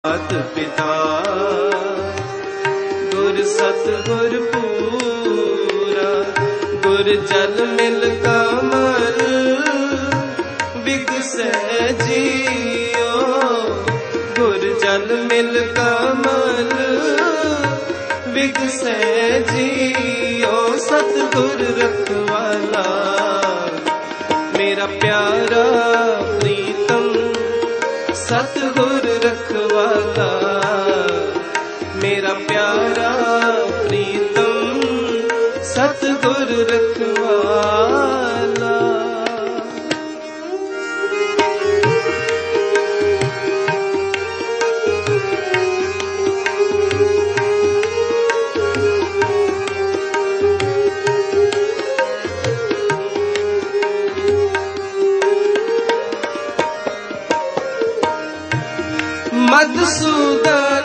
मात पिता गुर सतगुर पूरा, गुर जल मिल कमल बिगसै जियो, गुर जल मिल कमल बिगसै जियो। सतगुर रखवाला मेरा प्यारा प्रीतम, सतगुर रखवाला मेरा प्यारा प्रीतम, सतगुर रखवाला। मधुसूदन